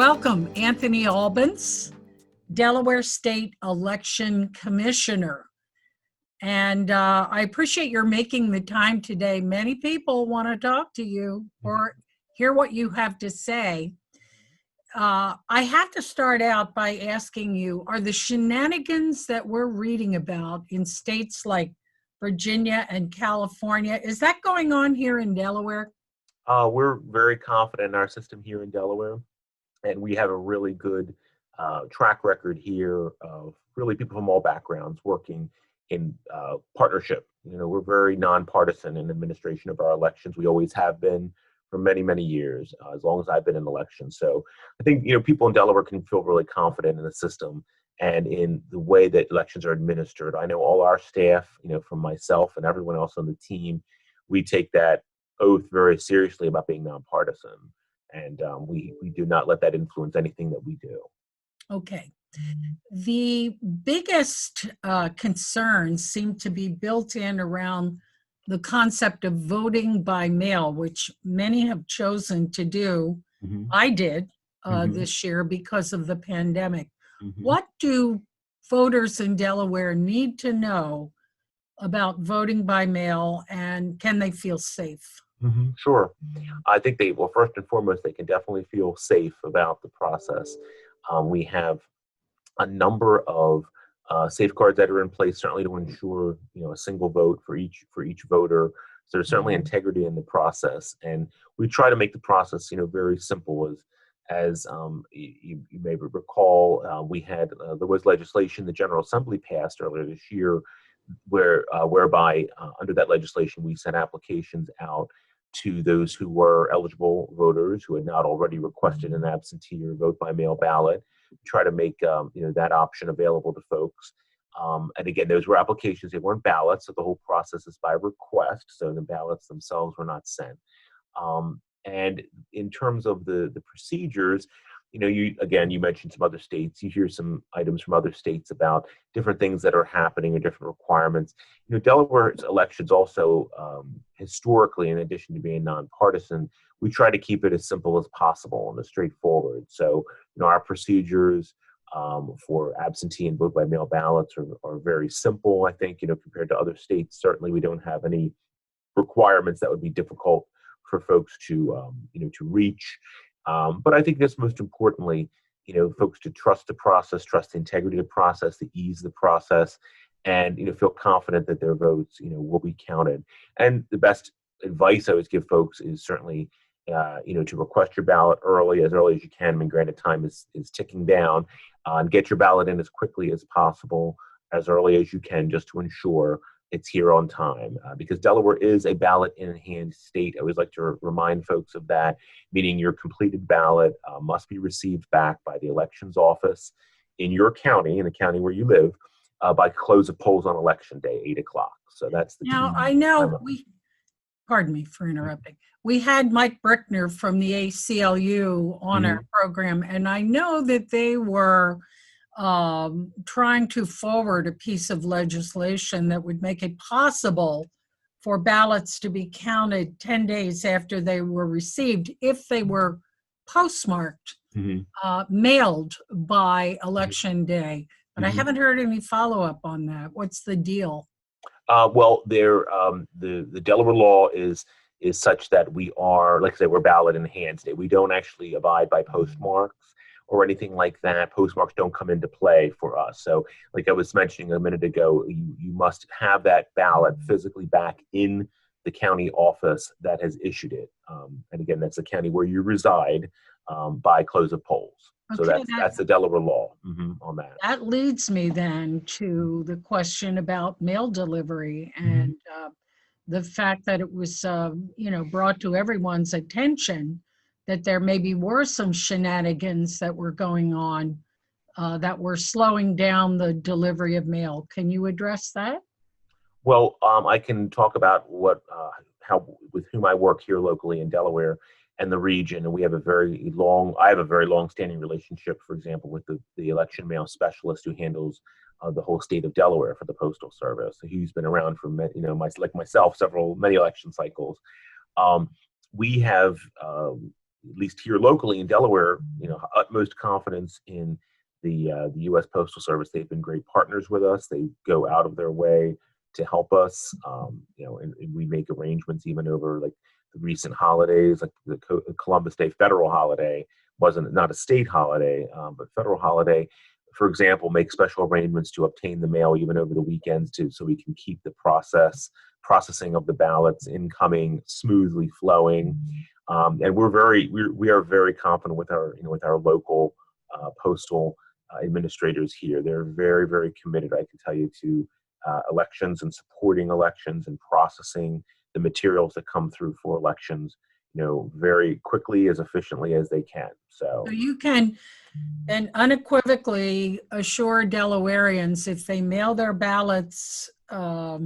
welcome Anthony Albence, Delaware State Election Commissioner. And I appreciate your making the time today. Many people want to talk to you or hear what you have to say. I have to start out by asking you, are the shenanigans that we're reading about in states like Virginia and California, is that going on here in Delaware? We're very confident in our system here in Delaware, and we have a really good track record here of really people from all backgrounds working in partnership. You know, we're very nonpartisan in administration of our elections. We always have been for many, many years, as long as I've been in elections. So I think, you know, people in Delaware can feel really confident in the system and in the way that elections are administered. I know all our staff, you know, from myself and everyone else on the team, we take that oath very seriously about being nonpartisan. And we do not let that influence anything that we do. Okay. The biggest concerns seem to be built in around the concept of voting by mail, which many have chosen to do. Mm-hmm. I did this year because of the pandemic. Mm-hmm. What do voters in Delaware need to know about voting by mail, and can they feel safe? Mm-hmm. Sure. I think well, first and foremost, they can definitely feel safe about the process. We have a number of safeguards that are in place, certainly to ensure, you know, a single vote for each voter. So there's certainly integrity in the process, and we try to make the process, you know, very simple. As you may recall, we had there was legislation the General Assembly passed earlier this year, whereby under that legislation we sent applications out to those who were eligible voters who had not already requested an absentee or vote by mail ballot, try to make you know, that option available to folks. And again, those were applications; they weren't ballots, so the whole process is by request. So the ballots themselves were not sent. And in terms of the procedures, you know, you mentioned some other states. You hear some items from other states about different things that are happening or different requirements. You know, Delaware's elections also, historically, in addition to being nonpartisan, we try to keep it as simple as possible and as straightforward. So, you know, our procedures for absentee and vote by mail ballots are very simple. I think, you know, compared to other states, certainly we don't have any requirements that would be difficult for folks to, you know, to reach. But I think that's most importantly, you know, folks to trust the process, trust the integrity of the process, the ease of the process, and, you know, feel confident that their votes, you know, will be counted. And the best advice I always give folks is certainly, you know, to request your ballot early as you can. I mean, granted, time is ticking down, and get your ballot in as quickly as possible, as early as you can, just to ensure it's here on time, because Delaware is a ballot in hand state. I always like to remind folks of that, meaning your completed ballot must be received back by the elections office in your county, in the county where you live, by close of polls on election day, 8 o'clock. So that's the Now, key. I know pardon me for interrupting. We had Mike Brickner from the ACLU on our program, and I know that they were trying to forward a piece of legislation that would make it possible for ballots to be counted 10 days after they were received if they were postmarked, mailed by election day. But I haven't heard any follow-up on that. What's the deal? Well, the Delaware law is such that we are, like I said, we're ballot in hand state. We don't actually abide by postmarks or anything like that. Postmarks don't come into play for us. So like I was mentioning a minute ago, you must have that ballot physically back in the county office that has issued it. And again, that's the county where you reside, by close of polls. So that's the Delaware law on that. That leads me then to the question about mail delivery and the fact that it was, you know, brought to everyone's attention that there maybe were some shenanigans that were going on that were slowing down the delivery of mail. Can you address that? Well, I can talk about how with whom I work here locally in Delaware and the region, and I have a very long-standing relationship, for example, with the election mail specialist who handles the whole state of Delaware for the Postal Service. So he's been around for like myself, many election cycles. We have at least here locally in Delaware, utmost confidence in the U.S. Postal Service. They've been great partners with us. They go out of their way to help us, and we make arrangements even over like the recent holidays, like the Columbus Day federal holiday not a state holiday, but federal holiday. For example, make special arrangements to obtain the mail even over the weekends so we can keep the processing of the ballots incoming smoothly flowing. And we are very confident with our local postal administrators here. They're very, very committed, I can tell you, to elections and supporting elections and processing the materials that come through for elections, very quickly, as efficiently as they can. So you can and unequivocally assure Delawareans if they mail their ballots, I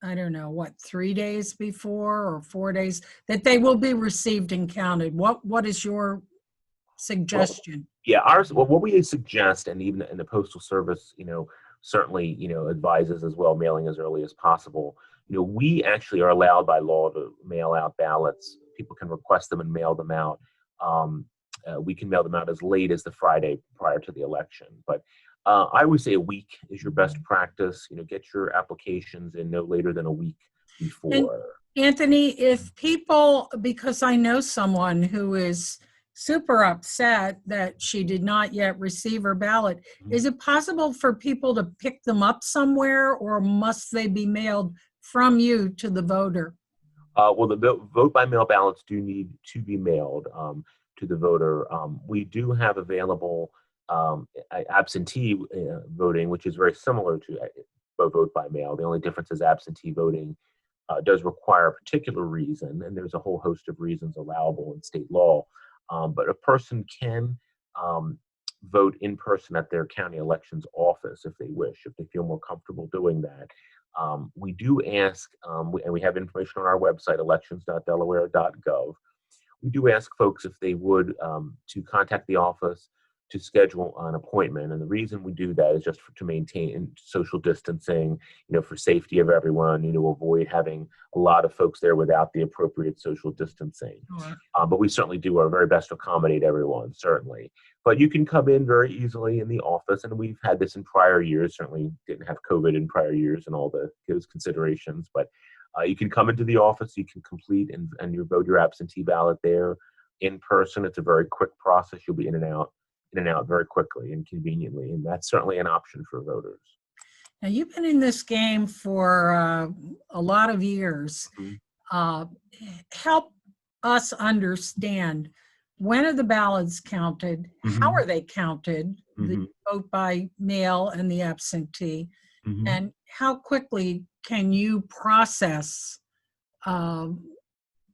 don't know, 3 days before or 4 days, that they will be received and counted. What is your suggestion? What we suggest, and even in the Postal Service, certainly, advises as well, mailing as early as possible. We actually are allowed by law to mail out ballots. People can request them and mail them out. We can mail them out as late as the Friday prior to the election. But I would say a week is your best practice. Get your applications in no later than a week before. And Anthony, if people, because I know someone who is super upset that she did not yet receive her ballot, is it possible for people to pick them up somewhere, or must they be mailed from you to the voter? Well, the vote by mail ballots do need to be mailed to the voter. We do have available absentee voting, which is very similar to vote by mail. The only difference is absentee voting does require a particular reason, and there's a whole host of reasons allowable in state law. But a person can vote in person at their county elections office if they wish, if they feel more comfortable doing that. We do ask, and we have information on our website, elections.delaware.gov. We do ask folks if they would to contact the office to schedule an appointment. And the reason we do that is just to maintain social distancing, for safety of everyone, avoid having a lot of folks there without the appropriate social distancing. Sure. But we certainly do our very best to accommodate everyone, certainly. But you can come in very easily in the office, and we've had this in prior years. Certainly didn't have COVID in prior years and all those considerations, but you can come into the office, you can complete and you vote your absentee ballot there in person. It's a very quick process. You'll be in and out very quickly and conveniently, and that's certainly an option for voters. Now, you've been in this game for a lot of years. Help us understand, when are the ballots counted? How are they counted? The vote by mail and the absentee, and how quickly can you process the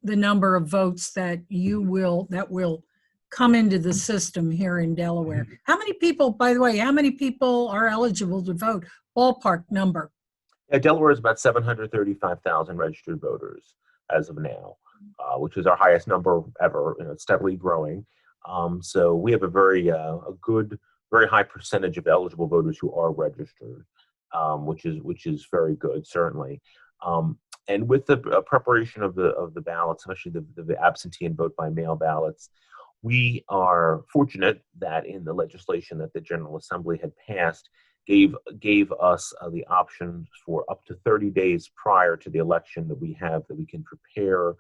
number of votes that will come into the system here in Delaware? How many people, by the way, are eligible to vote? Ballpark number. Yeah, Delaware is about 735,000 registered voters as of now, which is our highest number ever. It's steadily growing. So we have a very high percentage of eligible voters who are registered, which is very good, certainly. And with the preparation of the ballots, especially the absentee and vote by mail ballots, we are fortunate that in the legislation that the General Assembly had passed gave us the option for up to 30 days prior to the election that we can prepare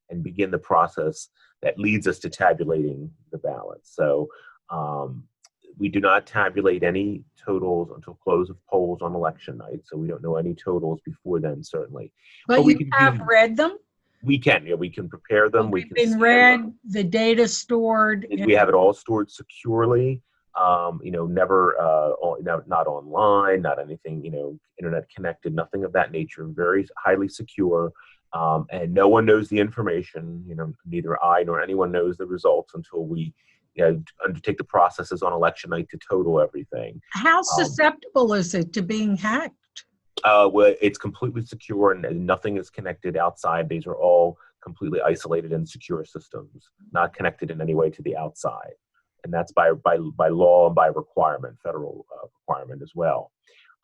and begin the process that leads us to tabulating the ballots. So we do not tabulate any totals until close of polls on election night, so we don't know any totals before then, certainly. But you have read them? We can, we can prepare them. They've been read, the data stored. We have it all stored securely. Never, not online, not anything, internet connected, nothing of that nature. Very highly secure, and no one knows the information. Neither I nor anyone knows the results until we undertake the processes on election night to total everything. How susceptible is it to being hacked? Well, it's completely secure and nothing is connected outside. These are all completely isolated and secure systems, not connected in any way to the outside. And that's by law and by requirement, federal requirement as well.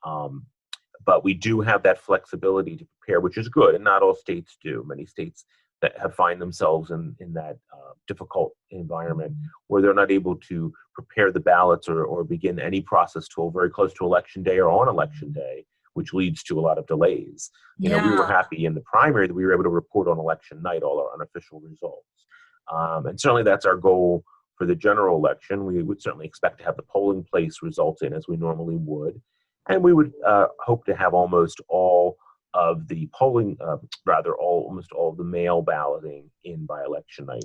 But we do have that flexibility to prepare, which is good, and not all states do. Many states that have find themselves in that difficult environment where they're not able to prepare the ballots or begin any process till very close to election day or on election day, which leads to a lot of delays. You know, we were Yeah. happy in the primary that we were able to report on election night all our unofficial results. And certainly that's our goal for the general election. We would certainly expect to have the polling place results in as we normally would. And we would hope to have almost all of the polling, almost all of the mail balloting in by election night.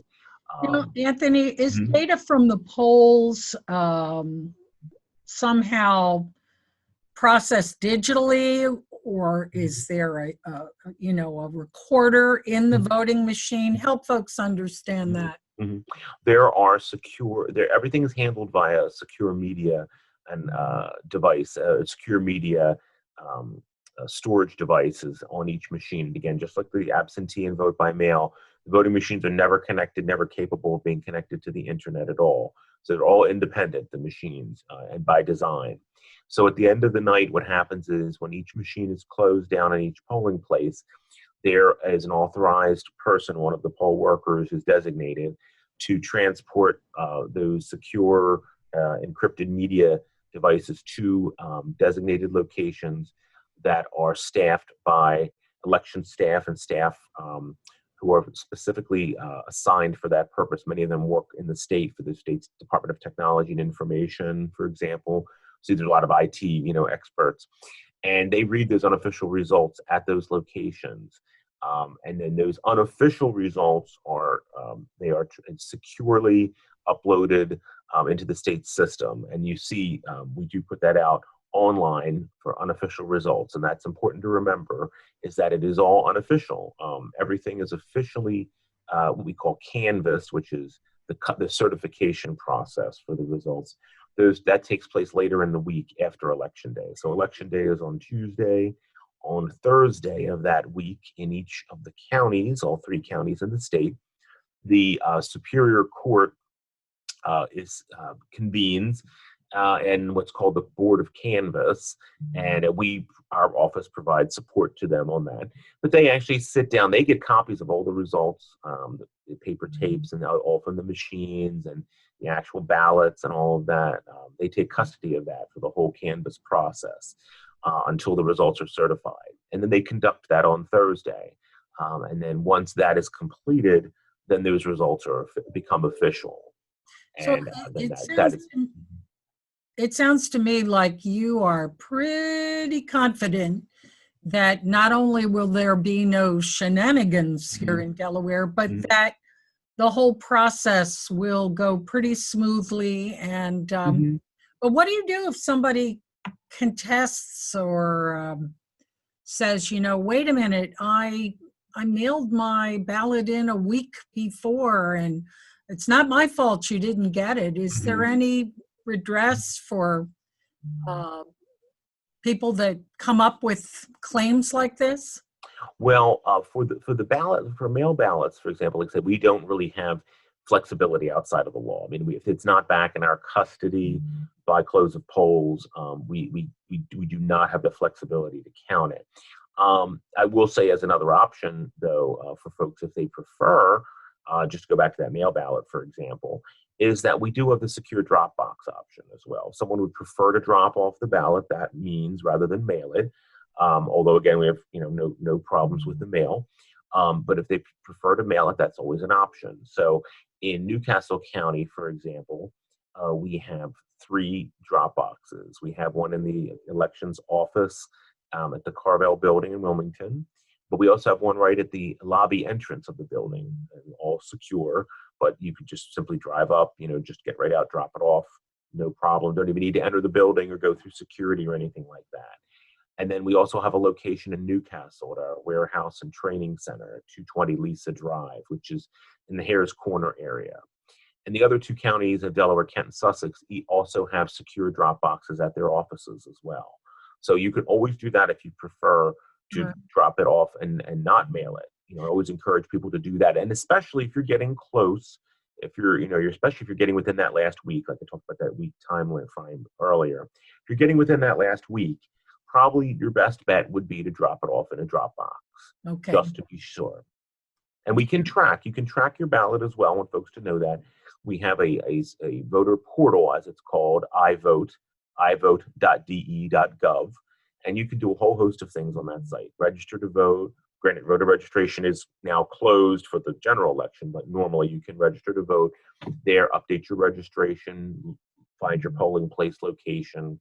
You know, Anthony, is Mhm. data from the polls somehow processed digitally, or is there a recorder in the voting machine? Help folks understand that. Mhm. There are everything is handled via a secure media and device, secure media storage devices on each machine. And again, just like the absentee and vote by mail, the voting machines are never connected, never capable of being connected to the internet at all. So they're all independent, the machines, and by design. So at the end of the night, what happens is when each machine is closed down in each polling place, there is an authorized person, one of the poll workers who's designated to transport those secure encrypted media devices to designated locations that are staffed by election staff and staff who are specifically assigned for that purpose. Many of them work in the state for the state's Department of Technology and Information, for example. So there's a lot of IT, experts, and they read those unofficial results at those locations. And then those unofficial results are securely uploaded into the state system. And you see, we do put that out online for unofficial results, and that's important to remember, is that it is all unofficial. Everything is officially what we call canvassed, which is the certification process for the results. That takes place later in the week after election day. So election day is on Tuesday. On Thursday of that week, in each of the counties, all 3 counties in the state, the Superior Court convenes and what's called the Board of Canvass, and our office provides support to them on that. But they actually sit down; they get copies of all the results, the paper tapes, and all from the machines and the actual ballots and all of that. They take custody of that for the whole canvass process until the results are certified, and then they conduct that on Thursday. And then once that is completed, then those results become official. So And then it that sounds is. it sounds to me like you are pretty confident that not only will there be no shenanigans here in Delaware, but Mhm. that the whole process will go pretty smoothly. And Mhm. but what do you do if somebody contests or says, wait a minute, I mailed my ballot in a week before, and it's not my fault you didn't get it. Is there Mhm. any redress for uh, people that come up with claims like this? Well, for mail ballots, for example, like I said, we don't really have flexibility outside of the law. I mean, if it's not back in our custody by close of polls, we do not have the flexibility to count it. I will say, as another option, though, for folks if they prefer, just to go back to that mail ballot, for example, is that we do have the secure Dropbox option as well. If someone would prefer to drop off the ballot, that means rather than mail it. Although again, we have no problems with the mail. But if they prefer to mail it, that's always an option. So in Newcastle County, for example, we have 3 drop boxes. We have one in the elections office at the Carvel building in Wilmington, but we also have one right at the lobby entrance of the building, and all secure. But you could just simply drive up, just get right out, drop it off, no problem. Don't even need to enter the building or go through security or anything like that. And then we also have a location in Newcastle at our warehouse and training center at 220 Lisa Drive, which is in the Harris Corner area. And the other 2 counties of Delaware, Kent, and Sussex also have secure drop boxes at their offices as well. So you can always do that if you prefer to Right. drop it off and not mail it. I always encourage people to do that. And especially if you're getting close, especially if you're getting within that last week, like I talked about that week frame earlier. If you're getting within that last week, probably your best bet would be to drop it off in a Dropbox, Okay. just to be sure. And we can track, you can track your ballot as well. I want folks to know that. We have a voter portal, as it's called, iVote, ivote.de.gov. And you can do a whole host of things on that site. Register to vote. Granted, voter registration is now closed for the general election, but normally you can register to vote there, update your registration, find your polling place location,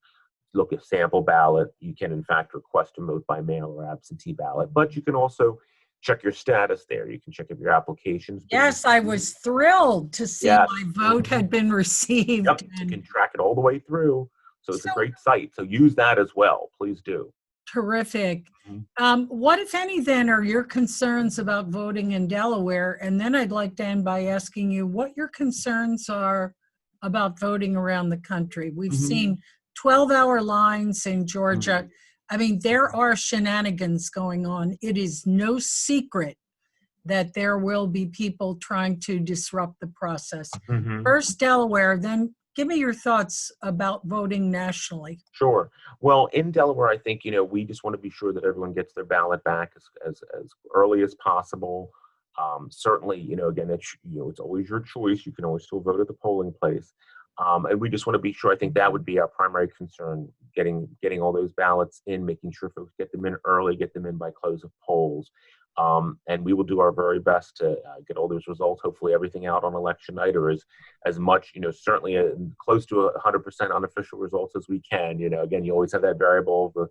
look at sample ballot. You can, in fact, request a vote by mail or absentee ballot, but you can also check your status there. You can check if your application's been Yes, I was thrilled to see Yes. my vote had been received. Yep, you can track it all the way through. So it's a So- great site. So use that as well. Please do. Terrific. Mhm. What, if any, then are your concerns about voting in Delaware? And then I'd like to end by asking you what your concerns are about voting around the country. We've Mhm. seen 12-hour lines in Georgia. I mean, there are shenanigans going on. It is no secret that there will be people trying to disrupt the process. Mhm. First, Delaware, then give me your thoughts about voting nationally. Sure. Well, in Delaware, I think, we just want to be sure that everyone gets their ballot back as early as possible. Certainly, again, it's always your choice. You can always still vote at the polling place. And we just want to be sure. I think that would be our primary concern, getting all those ballots in, making sure folks get them in early, get them in by close of polls. And we will do our very best to get all those results, hopefully everything out on election night, or as much, certainly close to 100% unofficial results as we can. Again, you always have that variable of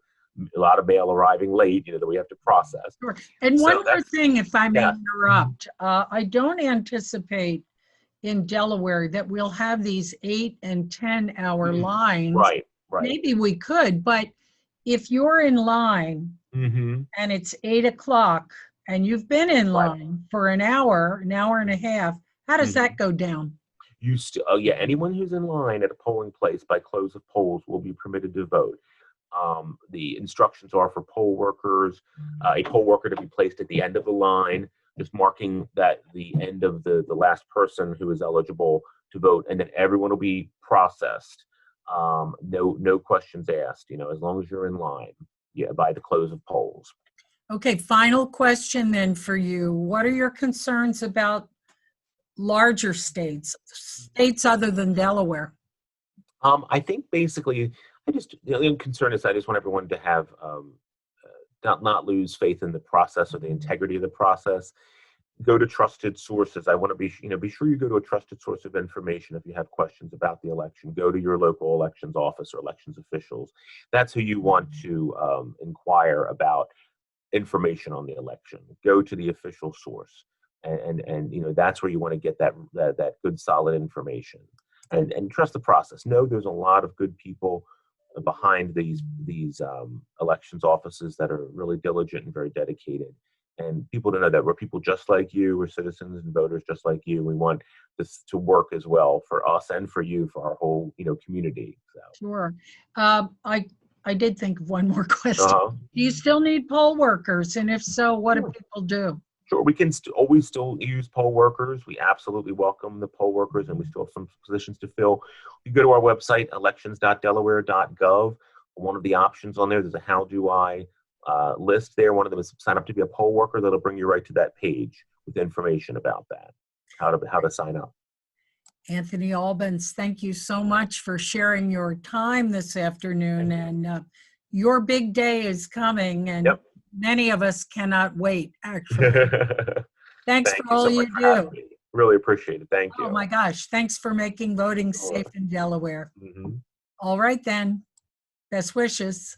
a lot of mail arriving late, that we have to process. Sure. And one more thing, if I may Yeah. interrupt, I don't anticipate in Delaware that we'll have these 8 and 10-hour lines. Right. Maybe we could, but if you're in line Mm-hmm. and it's 8 o'clock and you've been in Right. line for an hour and a half, how does that go down? Anyone who's in line at a polling place by close of polls will be permitted to vote. The instructions are for poll workers, a poll worker to be placed at the end of the line, just marking that the end of the last person who is eligible to vote, and then everyone will be processed. No questions asked, as long as you're in line, by the close of polls. Okay, final question then for you. What are your concerns about larger states other than Delaware? I think basically, the concern is I just want everyone to have not lose faith in the process or the integrity of the process. Go to trusted sources. I want to be sure you go to a trusted source of information if you have questions about the election. Go to your local elections office or elections officials. That's who you want to inquire about information on the election. Go to the official source, and that's where you want to get that good solid information. And trust the process. Know there's a lot of good people behind these elections offices that are really diligent and very dedicated. And people to know that we're people just like you, we're citizens and voters just like you. We want this to work as well for us and for you, for our whole Sure. community. I did think of one more question. Uh-huh. Do you still need poll workers? And if so, what do Sure. people do? Sure, we can always still use poll workers. We absolutely welcome the poll workers, and we still have some positions to fill. You go to our website, elections.delaware.gov. One of the options on there's a how do I list there. One of them is sign up to be a poll worker. That'll bring you right to that page with information about that, how to sign up. Anthony Albence, thank you so much for sharing your time this afternoon. And your big day is coming, and many of us cannot wait, actually. Thanks for all you do. Really appreciate it. Thank you. Oh my gosh, thanks for making voting safe in Delaware. Mm-hmm. All right then, best wishes.